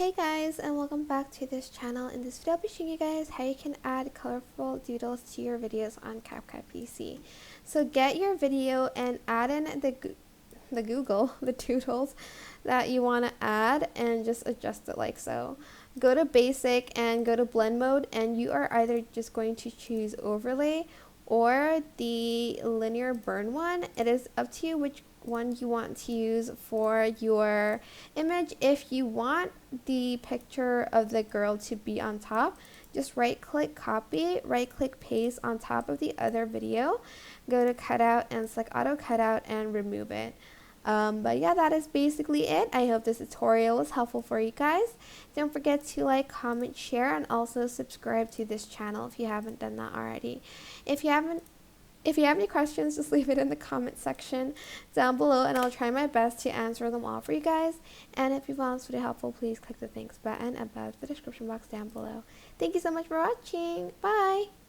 Hey guys, and welcome back to this channel. In this video I'll be showing you guys how you can add colorful doodles to your videos on CapCut PC. So get your video and add in the doodles that you want to add and just adjust it like so. Go to basic and go to blend mode, and you are either just going to choose overlay or the linear burn one. It is up to you which one you want to use for your image. If you want the picture of the girl to be on top, just right click copy, right click paste on top of the other video, go to cutout and select auto cutout and remove it. But yeah, that is basically it. I hope this tutorial was helpful for you guys. Don't forget to like, comment, share, and also subscribe to this channel if you haven't done that already. If you have any questions, just leave it in the comment section down below and I'll try my best to answer them all for you guys. And if you found this video helpful, please click the thanks button above the description box down below. Thank you so much for watching. Bye!